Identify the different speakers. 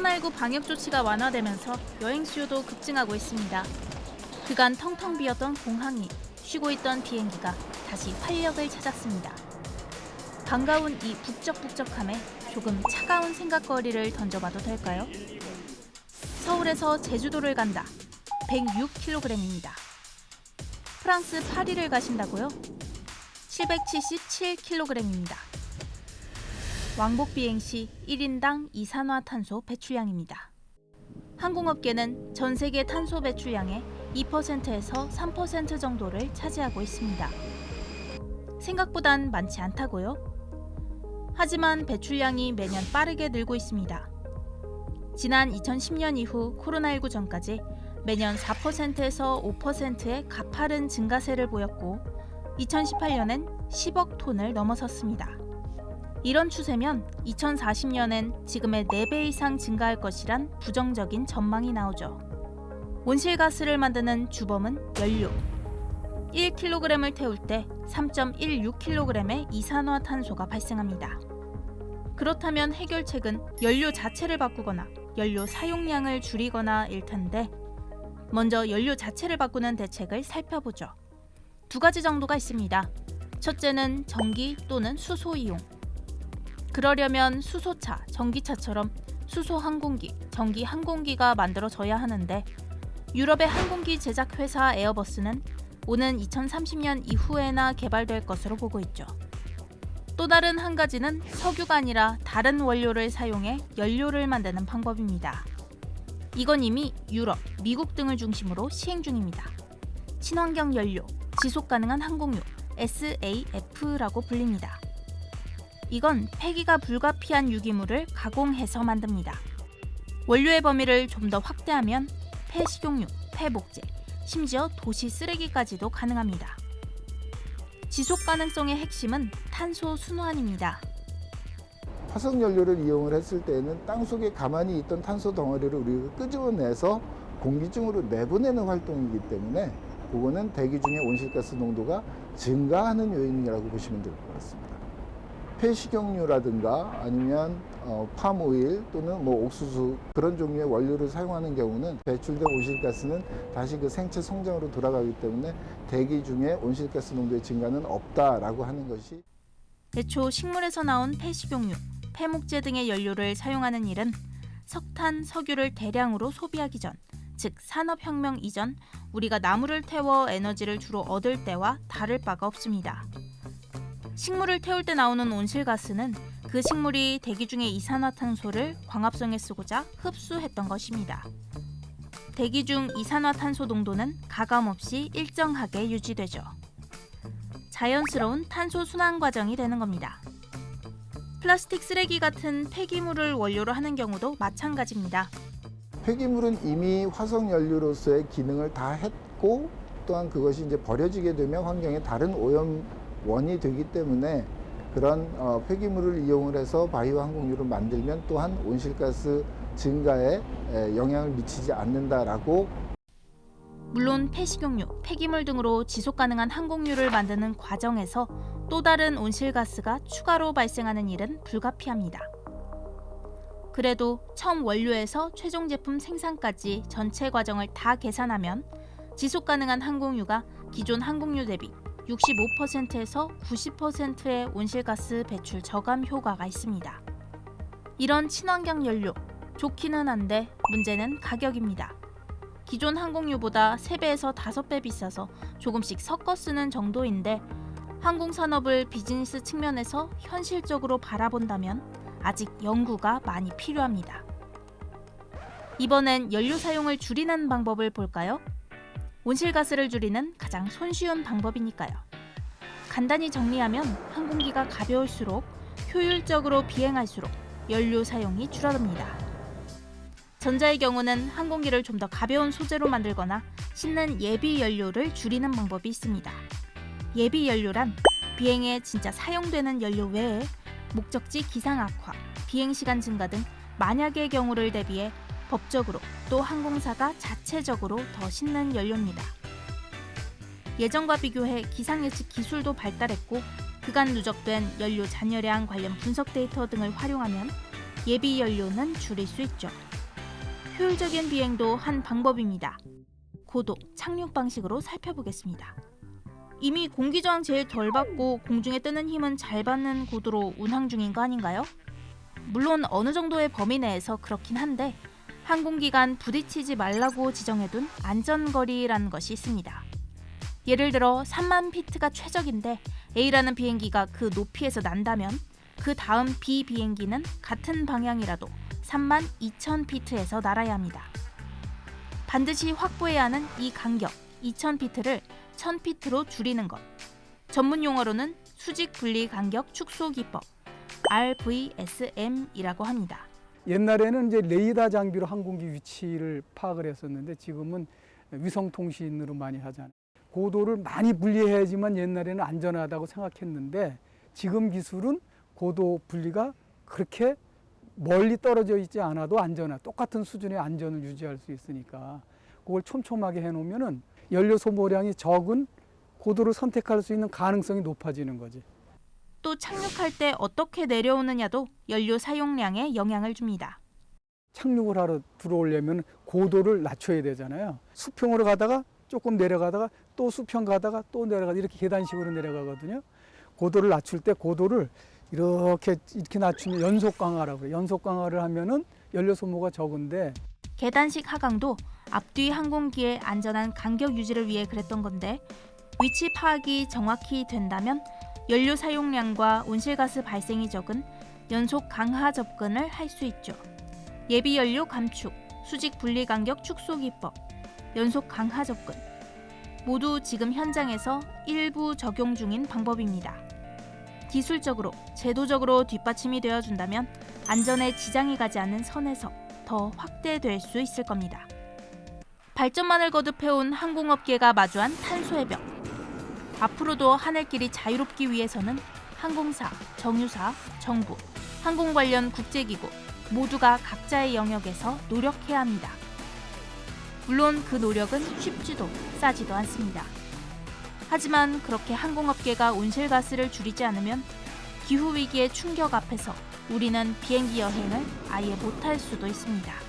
Speaker 1: 코로나19 방역 조치가 완화되면서 여행 수요도 급증하고 있습니다. 그간 텅텅 비었던 공항이 쉬고 있던 비행기가 다시 활력을 찾았습니다. 반가운 이 북적북적함에 조금 차가운 생각거리를 던져봐도 될까요? 서울에서 제주도를 간다. 106kg입니다. 프랑스 파리를 가신다고요? 777kg입니다. 왕복 비행 시 1인당 이산화탄소 배출량입니다. 항공업계는 전 세계 탄소 배출량의 2%에서 3% 정도를 차지하고 있습니다. 생각보단 많지 않다고요? 하지만 배출량이 매년 빠르게 늘고 있습니다. 지난 2010년 이후 코로나19 전까지 매년 4%에서 5%의 가파른 증가세를 보였고 2018년엔 10억 톤을 넘어섰습니다. 이런 추세면 2040년엔 지금의 4배 이상 증가할 것이란 부정적인 전망이 나오죠. 온실가스를 만드는 주범은 연료. 1kg을 태울 때 3.16kg의 이산화탄소가 발생합니다. 그렇다면 해결책은 연료 자체를 바꾸거나 연료 사용량을 줄이거나일 텐데 먼저 연료 자체를 바꾸는 대책을 살펴보죠. 2가지 정도가 있습니다. 첫째는 전기 또는 수소 이용. 그러려면 수소차, 전기차처럼 수소 항공기, 전기 항공기가 만들어져야 하는데 유럽의 항공기 제작 회사 에어버스는 오는 2030년 이후에나 개발될 것으로 보고 있죠. 또 다른 한 가지는 석유가 아니라 다른 원료를 사용해 연료를 만드는 방법입니다. 이건 이미 유럽, 미국 등을 중심으로 시행 중입니다. 친환경 연료, 지속 가능한 항공유, SAF라고 불립니다. 이건 폐기가 불가피한 유기물을 가공해서 만듭니다. 원료의 범위를 좀 더 확대하면 폐식용유, 폐목재, 심지어 도시 쓰레기까지도 가능합니다. 지속 가능성의 핵심은 탄소 순환입니다.
Speaker 2: 화석연료를 이용을 했을 때는 땅속에 가만히 있던 탄소 덩어리를 우리가 끄집어내서 공기 중으로 내보내는 활동이기 때문에 그거는 대기 중에 온실가스 농도가 증가하는 요인이라고 보시면 될 것 같습니다. 폐식용유라든가 아니면 팜오일 또는 옥수수 그런 종류의 원료를 사용하는 경우는 배출된 온실가스는 다시 그 생체 성장으로 돌아가기 때문에 대기 중에 온실가스 농도의 증가는 없다라고 하는 것이
Speaker 1: 애초 식물에서 나온 폐식용유, 폐목재 등의 연료를 사용하는 일은 석탄, 석유를 대량으로 소비하기 전, 즉 산업혁명 이전 우리가 나무를 태워 에너지를 주로 얻을 때와 다를 바가 없습니다. 식물을 태울 때 나오는 온실가스는 그 식물이 대기 중의 이산화탄소를 광합성에 쓰고자 흡수했던 것입니다. 대기 중 이산화탄소 농도는 가감없이 일정하게 유지되죠. 자연스러운 탄소 순환 과정이 되는 겁니다. 플라스틱 쓰레기 같은 폐기물을 원료로 하는 경우도 마찬가지입니다.
Speaker 2: 폐기물은 이미 화석연료로서의 기능을 다 했고 또한 그것이 이제 버려지게 되면 환경에 다른 오염원이 되기 때문에 그런 폐기물을 이용을 해서 바이오 항공유를 만들면 또한 온실가스 증가에 영향을 미치지 않는다라고.
Speaker 1: 물론 폐식용유, 폐기물 등으로 지속 가능한 항공유를 만드는 과정에서 또 다른 온실가스가 추가로 발생하는 일은 불가피합니다. 그래도 처음 원료에서 최종 제품 생산까지 전체 과정을 다 계산하면 지속 가능한 항공유가 기존 항공유 대비 65%에서 90%의 온실가스 배출 저감 효과가 있습니다. 이런 친환경 연료, 좋기는 한데 문제는 가격입니다. 기존 항공유보다 3배에서 5배 비싸서 조금씩 섞어 쓰는 정도인데 항공산업을 비즈니스 측면에서 현실적으로 바라본다면 아직 연구가 많이 필요합니다. 이번엔 연료 사용을 줄이는 방법을 볼까요? 온실가스를 줄이는 가장 손쉬운 방법이니까요. 간단히 정리하면 항공기가 가벼울수록 효율적으로 비행할수록 연료 사용이 줄어듭니다. 전자의 경우는 항공기를 좀 더 가벼운 소재로 만들거나 싣는 예비 연료를 줄이는 방법이 있습니다. 예비 연료란 비행에 진짜 사용되는 연료 외에 목적지 기상 악화, 비행 시간 증가 등 만약의 경우를 대비해 법적으로 또 항공사가 자체적으로 더 싣는 연료입니다. 예전과 비교해 기상 예측 기술도 발달했고 그간 누적된 연료 잔여량 관련 분석 데이터 등을 활용하면 예비 연료는 줄일 수 있죠. 효율적인 비행도 한 방법입니다. 고도, 착륙 방식으로 살펴보겠습니다. 이미 공기저항 제일 덜 받고 공중에 뜨는 힘은 잘 받는 고도로 운항 중인 거 아닌가요? 물론 어느 정도의 범위 내에서 그렇긴 한데 항공기간 부딪히지 말라고 지정해둔 안전거리라는 것이 있습니다. 예를 들어 3만 피트가 최적인데 A라는 비행기가 그 높이에서 난다면 그 다음 B 비행기는 같은 방향이라도 3만 2천 피트에서 날아야 합니다. 반드시 확보해야 하는 이 간격 2천 피트를 1000 피트로 줄이는 것. 전문 용어로는 수직 분리 간격 축소 기법 RVSM이라고 합니다.
Speaker 3: 옛날에는 이제 레이더 장비로 항공기 위치를 파악을 했었는데 지금은 위성 통신으로 많이 하잖아요. 고도를 많이 분리해야지만 옛날에는 안전하다고 생각했는데 지금 기술은 고도 분리가 그렇게 멀리 떨어져 있지 않아도 똑같은 수준의 안전을 유지할 수 있으니까 그걸 촘촘하게 해놓으면은 연료 소모량이 적은 고도를 선택할 수 있는 가능성이 높아지는 거지.
Speaker 1: 또 착륙할 때 어떻게 내려오느냐도 연료 사용량에 영향을 줍니다.
Speaker 3: 착륙을 하러 들어오려면 고도를 낮춰야 되잖아요. 수평으로 가다가 조금 내려가다가 또 수평 가다가 또 내려가다 이렇게 계단식으로 내려가거든요. 고도를 낮출 때 고도를 이렇게 낮추면 연속 강화라고 해요. 연속 강화를 하면은 연료 소모가 적은데
Speaker 1: 계단식 하강도 앞뒤 항공기의 안전한 간격 유지를 위해 그랬던 건데 위치 파악이 정확히 된다면 연료 사용량과 온실가스 발생이 적은 연속 강하 접근을 할 수 있죠. 예비 연료 감축, 수직 분리 간격 축소 기법, 연속 강하 접근 모두 지금 현장에서 일부 적용 중인 방법입니다. 기술적으로, 제도적으로 뒷받침이 되어준다면 안전에 지장이 가지 않는 선에서 더 확대될 수 있을 겁니다. 발전만을 거듭해온 항공업계가 마주한 탄소의 벽. 앞으로도 하늘길이 자유롭기 위해서는 항공사, 정유사, 정부, 항공 관련 국제기구 모두가 각자의 영역에서 노력해야 합니다. 물론 그 노력은 쉽지도 싸지도 않습니다. 하지만 그렇게 항공업계가 온실가스를 줄이지 않으면 기후위기의 충격 앞에서 우리는 비행기 여행을 아예 못할 수도 있습니다.